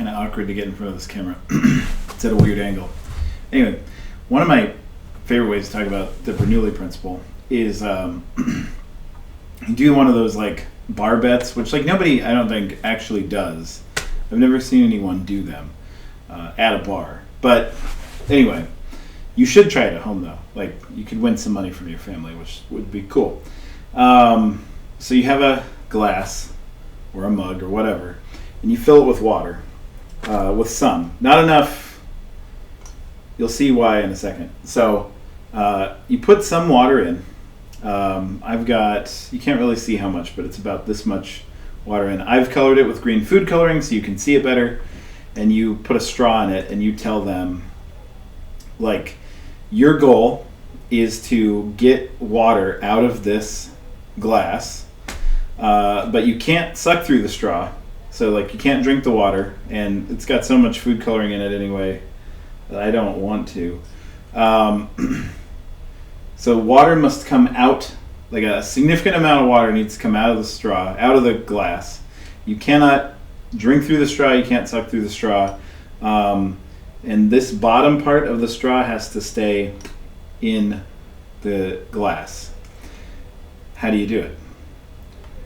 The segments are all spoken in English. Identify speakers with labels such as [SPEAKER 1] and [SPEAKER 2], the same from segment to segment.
[SPEAKER 1] kind of awkward to get in front of this camera. It's at a weird angle. Anyway, one of my favorite ways to talk about the Bernoulli Principle is you do one of those like bar bets, which like nobody I don't think actually does. I've never seen anyone do them at a bar. But anyway, you should try it at home though. Like you could win some money from your family, which would be cool. So you have a glass or a mug or whatever, and you fill it with water, with some. Not enough. You'll see why in a second. So you put some water in. I've got, you can't really see how much, but it's about this much water in. I've colored it with green food coloring so you can see it better. And you put a straw in it and you tell them, like, your goal is to get water out of this glass, but you can't suck through the straw. So, like, you can't drink the water, and it's got so much food coloring in it anyway that I don't want to. So water must come out, like a significant amount of water needs to come out of the straw, out of the glass. You cannot drink through the straw, you can't suck through the straw. And this bottom part of the straw has to stay in the glass. How do you do it?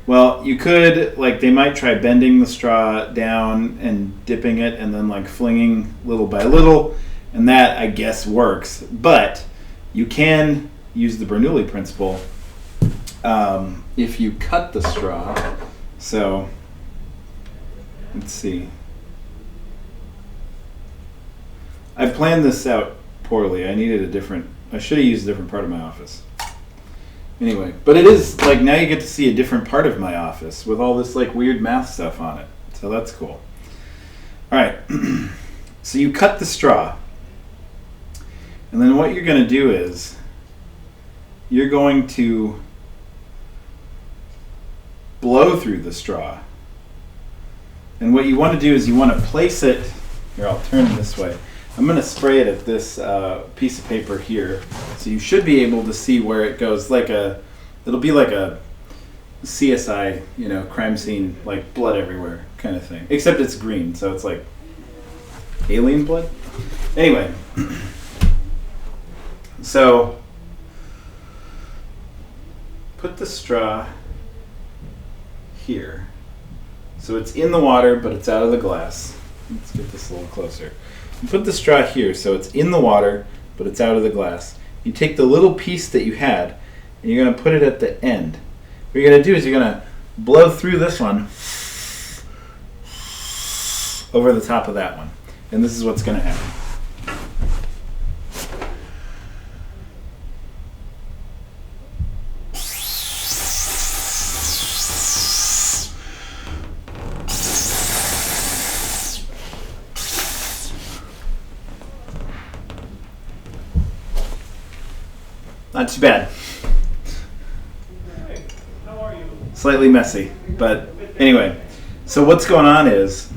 [SPEAKER 1] Well, you could, like, they might try bending the straw down and dipping it and then like flinging little by little, and that I guess works. But you can use the Bernoulli principle if you cut the straw. So let's see. I planned this out poorly. I should have used a different part of my office. Anyway, but it is like now you get to see a different part of my office with all this like weird math stuff on it. So that's cool. All right. So you cut the straw. And then what you're going to do is you're going to blow through the straw. And what you want to do is you want to place it, here I'll turn it this way. I'm going to spray it at this piece of paper here. So you should be able to see where it goes. It'll be like a CSI, crime scene, like blood everywhere kind of thing. Except it's green, so it's like alien blood. Anyway, so put the straw here. So it's in the water, but it's out of the glass. Let's get this a little closer. You put the straw here, so it's in the water, but it's out of the glass. You take the little piece that you had, and you're going to put it at the end. What you're going to do is you're going to blow through this one over the top of that one. And this is what's going to happen. Not too bad.
[SPEAKER 2] Hey, how are you?
[SPEAKER 1] Slightly messy, but anyway. So what's going on is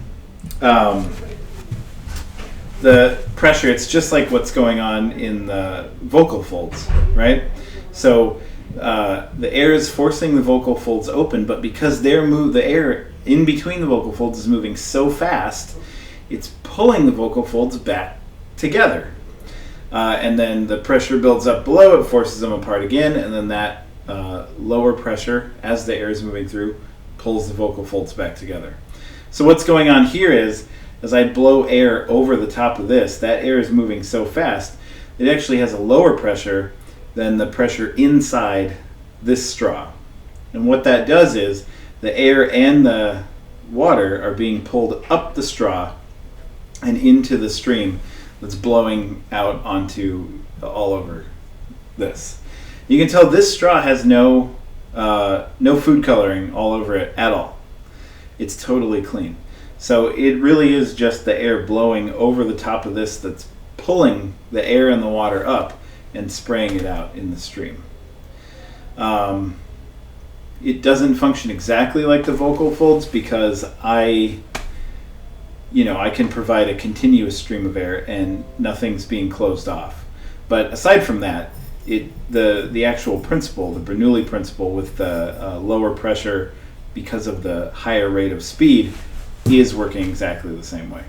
[SPEAKER 1] the pressure, it's just like what's going on in the vocal folds, right? So the air is forcing the vocal folds open, but because the air in between the vocal folds is moving so fast, it's pulling the vocal folds back together. And then the pressure builds up below, it forces them apart again, and then that lower pressure, as the air is moving through, pulls the vocal folds back together. So what's going on here is, as I blow air over the top of this, that air is moving so fast, it actually has a lower pressure than the pressure inside this straw. And what that does is, the air and the water are being pulled up the straw and into the stream that's blowing out onto all over this. You can tell this straw has no food coloring all over it at all. It's totally clean. So it really is just the air blowing over the top of this that's pulling the air and the water up and spraying it out in the stream. It doesn't function exactly like the vocal folds because I can provide a continuous stream of air and nothing's being closed off. But aside from that, the actual principle, the Bernoulli principle with the lower pressure because of the higher rate of speed, is working exactly the same way.